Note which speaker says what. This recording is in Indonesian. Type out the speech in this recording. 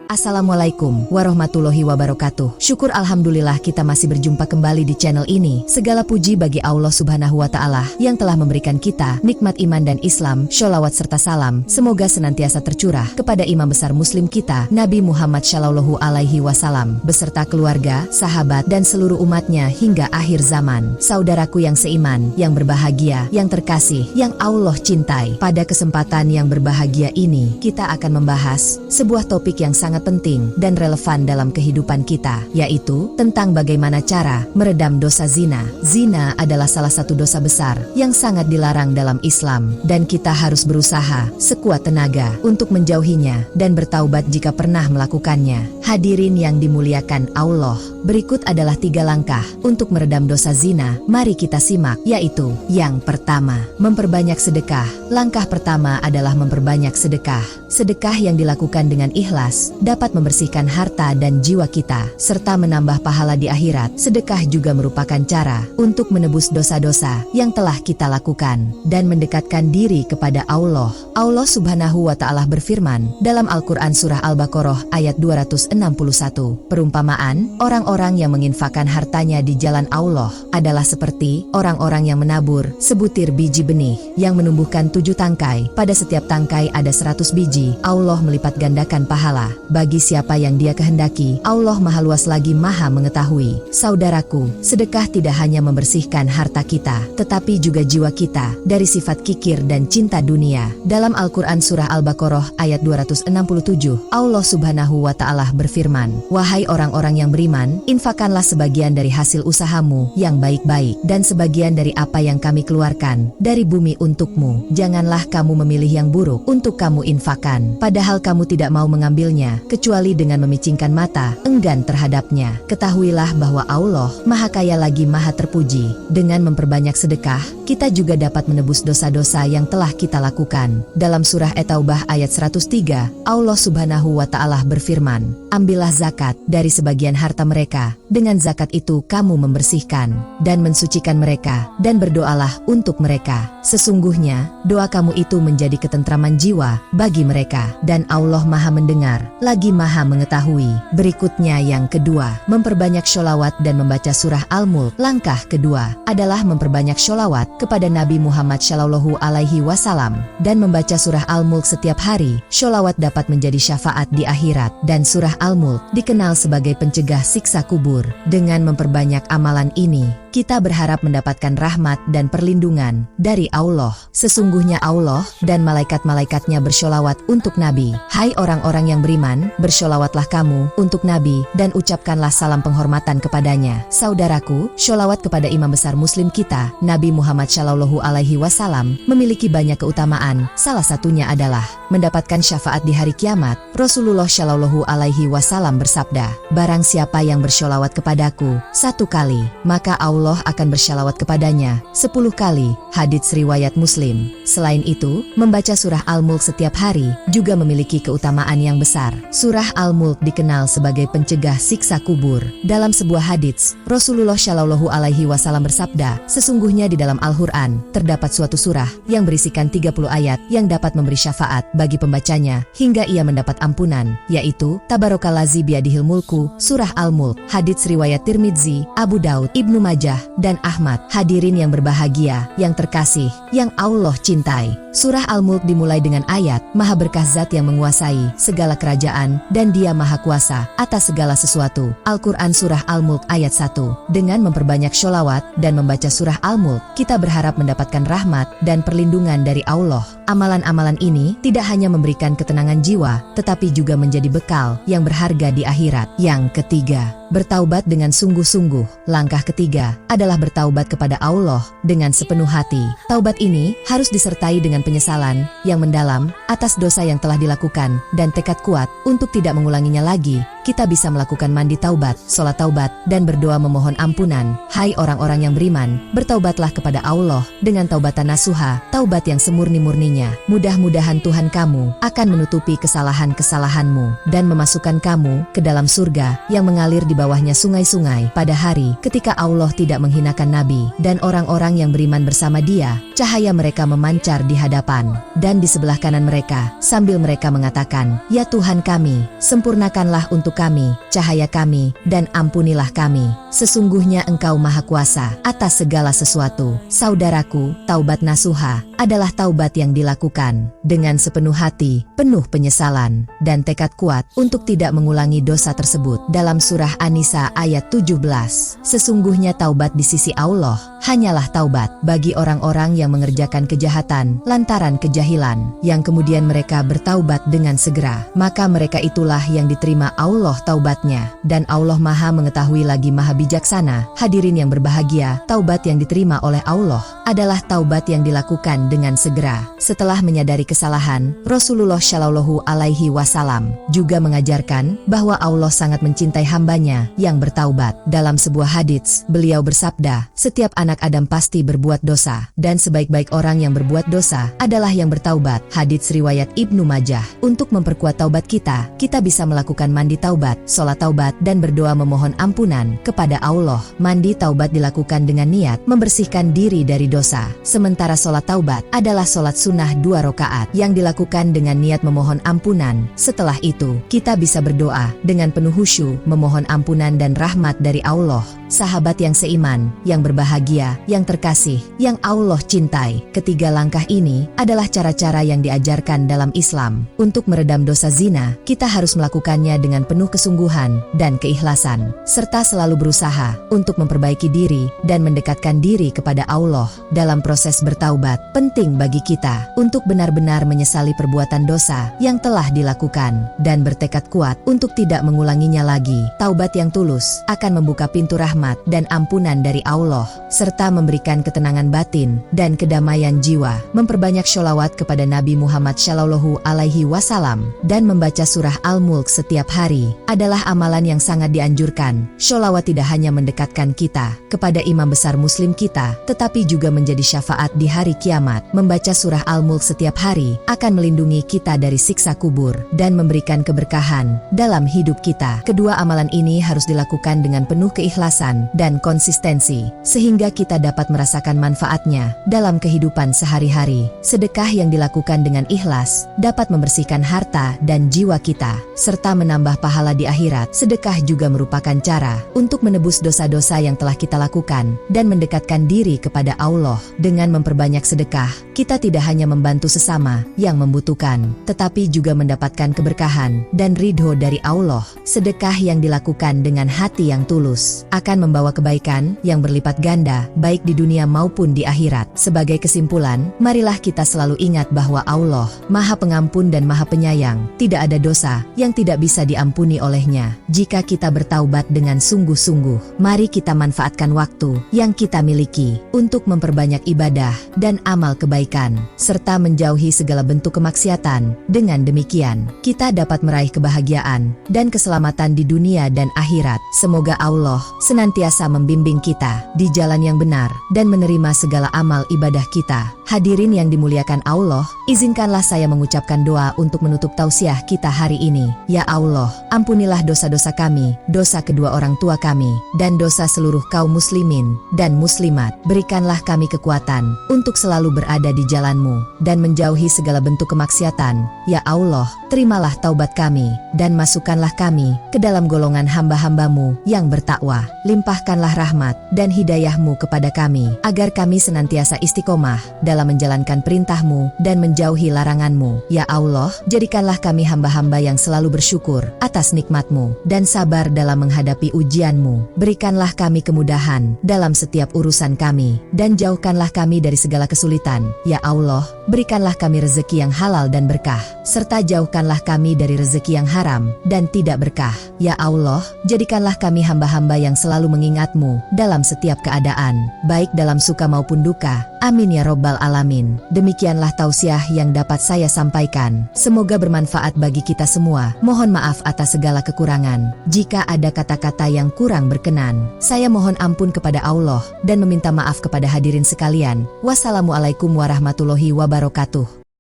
Speaker 1: Assalamualaikum warahmatullahi wabarakatuh. Syukur alhamdulillah kita masih berjumpa kembali di channel ini. Segala puji bagi Allah subhanahu wa ta'ala yang telah memberikan kita nikmat iman dan Islam. Sholawat serta salam semoga senantiasa tercurah kepada imam besar muslim kita Nabi Muhammad Shallallahu Alaihi Wasallam beserta keluarga, sahabat dan seluruh umatnya hingga akhir zaman. Saudaraku yang seiman, yang berbahagia, yang terkasih, yang Allah cintai. Pada kesempatan yang berbahagia ini kita akan membahas sebuah topik yang sangat penting dan relevan dalam kehidupan kita, yaitu tentang bagaimana cara meredam dosa zina. Zina adalah salah satu dosa besar yang sangat dilarang dalam Islam dan kita harus berusaha sekuat tenaga untuk menjauhinya dan bertaubat jika pernah melakukannya. Hadirin yang dimuliakan Allah, berikut adalah 3 langkah untuk meredam dosa zina. Mari kita simak, yaitu yang pertama, memperbanyak sedekah. Langkah pertama adalah memperbanyak sedekah. Sedekah yang dilakukan dengan ikhlas dapat membersihkan harta dan jiwa kita, serta menambah pahala di akhirat. Sedekah juga merupakan cara untuk menebus dosa-dosa yang telah kita lakukan dan mendekatkan diri kepada Allah. Allah subhanahu wa ta'ala berfirman dalam Al-Quran Surah Al-Baqarah ayat 261. Perumpamaan, orang-orang yang menginfakkan hartanya di jalan Allah adalah seperti orang-orang yang menabur sebutir biji benih yang menumbuhkan 7 tangkai. Pada setiap tangkai ada 100 biji. Allah melipat gandakan pahala bagi siapa yang Dia kehendaki. Allah Maha Luas lagi Maha mengetahui. Saudaraku, sedekah tidak hanya membersihkan harta kita, tetapi juga jiwa kita dari sifat kikir dan cinta dunia. Dalam Al-Quran Surah Al-Baqarah ayat 267, Allah subhanahu wa ta'ala berfirman, "Wahai orang-orang yang beriman, infakkanlah sebagian dari hasil usahamu yang baik-baik dan sebagian dari apa yang kami keluarkan dari bumi untukmu. Janganlah kamu memilih yang buruk untuk kamu infakkan, padahal kamu tidak mau mengambilnya, kecuali dengan memicingkan mata, enggan terhadapnya. Ketahuilah bahwa Allah Maha Kaya lagi Maha Terpuji." Dengan memperbanyak sedekah, kita juga dapat menebus dosa-dosa yang telah kita lakukan. Dalam surah At-Taubah ayat 103, Allah subhanahu wa ta'ala berfirman, "Ambillah zakat dari sebagian harta mereka. Dengan zakat itu kamu membersihkan dan mensucikan mereka, dan berdoalah untuk mereka. Sesungguhnya doa kamu itu menjadi ketentraman jiwa bagi mereka, dan Allah Maha mendengar lagi Maha mengetahui." Berikutnya yang kedua, memperbanyak sholawat dan membaca surah Al-Mulk. Langkah kedua adalah memperbanyak sholawat kepada Nabi Muhammad Shallallahu Alaihi Wasallam dan membaca surah Al-Mulk setiap hari. Sholawat dapat menjadi syafaat di akhirat, dan surah Al-Mulk dikenal sebagai pencegah siksa kubur. Dengan memperbanyak amalan ini, kita berharap mendapatkan rahmat dan perlindungan dari Allah. Sesungguhnya Allah dan malaikat-malaikatnya bersholawat untuk Nabi. Hai orang-orang yang beriman, bersholawatlah kamu untuk Nabi dan ucapkanlah salam penghormatan kepadanya. Saudaraku, sholawat kepada imam besar muslim kita, Nabi Muhammad Shallallahu Alaihi Wasallam, memiliki banyak keutamaan. Salah satunya adalah mendapatkan syafaat di hari kiamat. Rasulullah Shallallahu Alaihi Wasallam bersabda, "Barang siapa yang bersholawat kepadaku 1 kali, maka Allah akan bersholawat kepadanya 10 kali." Hadits riwayat Muslim. Selain itu, membaca surah Al-Mulk setiap hari juga memiliki keutamaan yang besar. Surah Al-Mulk dikenal sebagai pencegah siksa kubur. Dalam sebuah hadits, Rasulullah Shallallahu Alaihi Wasallam bersabda, "Sesungguhnya di dalam Al-Quran terdapat suatu surah yang berisikan 30 ayat yang dapat memberi syafaat bagi pembacanya hingga ia mendapat ampunan, yaitu Tabarakallazi biyadihil mulku." Surah Al-Mulk. Hadits riwayat Tirmidzi, Abu Daud, Ibnu Majah, dan Ahmad. Hadirin yang berbahagia, yang terkasih, yang Allah cintai. Surah Al-Mulk dimulai dengan ayat, "Maha berkah zat yang menguasai segala kerajaan dan Dia Maha kuasa atas segala sesuatu." Al-Quran Surah Al-Mulk ayat 1. Dengan memperbanyak sholawat dan membaca surah Al-Mulk, kita berharap mendapatkan rahmat dan perlindungan dari Allah. Amalan-amalan ini tidak hanya memberikan ketenangan jiwa, tetapi juga menjadi bekal yang berharga di akhirat. Yang ketiga, bertaubat dengan sungguh-sungguh. Langkah ketiga adalah bertaubat kepada Allah dengan sepenuh hati. Taubat ini harus disertai dengan penyesalan yang mendalam atas dosa yang telah dilakukan dan tekad kuat untuk tidak mengulanginya lagi. kita bisa melakukan mandi taubat, sholat taubat, dan berdoa memohon ampunan. Hai orang-orang yang beriman, bertaubatlah kepada Allah dengan taubatan nasuha, taubat yang semurni-murninya. Mudah-mudahan Tuhan kamu akan menutupi kesalahan-kesalahanmu dan memasukkan kamu ke dalam surga yang mengalir di bawahnya sungai-sungai pada hari ketika Allah tidak menghinakan Nabi dan orang-orang yang beriman bersama dia. Cahaya mereka memancar di hadapan dan di sebelah kanan mereka sambil mereka mengatakan, "Ya Tuhan kami, sempurnakanlah untuk kami cahaya kami dan ampunilah kami. Sesungguhnya Engkau Maha Kuasa atas segala sesuatu." Saudaraku, taubat nasuha adalah taubat yang dilakukan dengan sepenuh hati, penuh penyesalan, dan tekad kuat untuk tidak mengulangi dosa tersebut. Dalam surah An-Nisa ayat 17, sesungguhnya taubat di sisi Allah hanyalah taubat bagi orang-orang yang mengerjakan kejahatan lantaran kejahilan, yang kemudian mereka bertaubat dengan segera. Maka mereka itulah yang diterima Allah taubatnya, dan Allah Maha Mengetahui lagi Maha Bijaksana. Hadirin yang berbahagia, taubat yang diterima oleh Allah adalah taubat yang dilakukan dengan segera. Setelah menyadari kesalahan, Rasulullah Shallallahu Alaihi Wasallam juga mengajarkan bahwa Allah sangat mencintai hambanya yang bertaubat. Dalam sebuah hadits, beliau bersabda, "Setiap anak Adam pasti berbuat dosa, dan sebaik-baik orang yang berbuat dosa adalah yang bertaubat." Hadits riwayat Ibnu Majah. Untuk memperkuat taubat kita bisa melakukan mandi taubat, sholat taubat, dan berdoa memohon ampunan kepada Allah. Mandi taubat dilakukan dengan niat membersihkan diri dari dosa, sementara sholat taubat adalah sholat sunnah 2 rakaat yang dilakukan dengan niat memohon ampunan. Setelah itu, kita bisa berdoa dengan penuh khusyuk memohon ampunan dan rahmat dari Allah. Sahabat yang seiman, yang berbahagia, yang terkasih, yang Allah cintai, ketiga langkah ini adalah cara-cara yang diajarkan dalam Islam. Untuk meredam dosa zina, kita harus melakukannya dengan penuh kesungguhan dan keikhlasan, serta selalu berusaha untuk memperbaiki diri dan mendekatkan diri kepada Allah. Dalam proses bertaubat, penting bagi kita untuk benar-benar menyesali perbuatan dosa yang telah dilakukan dan bertekad kuat untuk tidak mengulanginya lagi. Taubat yang tulus akan membuka pintu rahmat dan ampunan dari Allah, serta memberikan ketenangan batin dan kedamaian jiwa. Memperbanyak sholawat kepada Nabi Muhammad Shallallahu Alaihi Wasallam dan membaca surah Al-Mulk setiap hari adalah amalan yang sangat dianjurkan. Sholawat tidak hanya mendekatkan kita kepada imam besar muslim kita, tetapi juga menjadi syafaat di hari kiamat. Membaca surah Al-Mulk setiap hari akan melindungi kita dari siksa kubur dan memberikan keberkahan dalam hidup kita. Kedua amalan ini harus dilakukan dengan penuh keikhlasan dan konsistensi, sehingga kita dapat merasakan manfaatnya dalam kehidupan sehari-hari. Sedekah yang dilakukan dengan ikhlas dapat membersihkan harta dan jiwa kita, serta menambah pahala di akhirat. Sedekah juga merupakan cara untuk menebus dosa-dosa yang telah kita lakukan dan mendekatkan diri kepada Allah. Dengan memperbanyak sedekah, kita tidak hanya membantu sesama yang membutuhkan, tetapi juga mendapatkan keberkahan dan ridho dari Allah. Sedekah yang dilakukan dengan hati yang tulus akan membawa kebaikan yang berlipat ganda, baik di dunia maupun di akhirat. Sebagai kesimpulan, marilah kita selalu ingat bahwa Allah Maha Pengampun dan Maha Penyayang. Tidak ada dosa yang tidak bisa diampuni olehnya jika kita bertaubat dengan sungguh-sungguh. Mari kita manfaatkan waktu yang kita miliki untuk memperbanyak ibadah dan amal kebaikan, serta menjauhi segala bentuk kemaksiatan. Dengan demikian, kita dapat meraih kebahagiaan dan keselamatan di dunia dan akhirat. Semoga Allah senantiasa membimbing kita di jalan yang benar dan menerima segala amal ibadah kita. Hadirin yang dimuliakan Allah, izinkanlah saya mengucapkan doa untuk menutup tausiah kita hari ini. Ya Allah, ampunilah dosa-dosa kami, dosa kedua orang tua kami, dan dosa seluruh kaum muslimin dan muslimat. Berikanlah kami kekuatan untuk selalu berada di jalan-Mu dan menjauhi segala bentuk kemaksiatan. Ya Allah, terimalah taubat kami dan masukkanlah kami ke dalam golongan hamba-hamba-Mu yang bertakwa. Limpahkanlah rahmat dan hidayah-Mu kepada kami, agar kami senantiasa istiqomah dalam menjalankan perintah-Mu dan menjauhi larangan-Mu. Ya Allah, jadikanlah kami hamba-hamba yang selalu bersyukur atas nikmat-Mu dan sabar dalam menghadapi ujian-Mu. Berikanlah kami kemudahan dalam setiap urusan kami dan jauhkan jauhkanlah kami dari segala kesulitan. Ya Allah, berikanlah kami rezeki yang halal dan berkah, serta jauhkanlah kami dari rezeki yang haram dan tidak berkah. Ya Allah, jadikanlah kami hamba-hamba yang selalu mengingat-Mu dalam setiap keadaan, baik dalam suka maupun duka. Amin ya Robbal Alamin. Demikianlah tausiah yang dapat saya sampaikan. Semoga bermanfaat bagi kita semua. Mohon maaf atas segala kekurangan. Jika ada kata-kata yang kurang berkenan, saya mohon ampun kepada Allah dan meminta maaf kepada hadirin sekalian. Wassalamualaikum warahmatullahi wabarakatuh.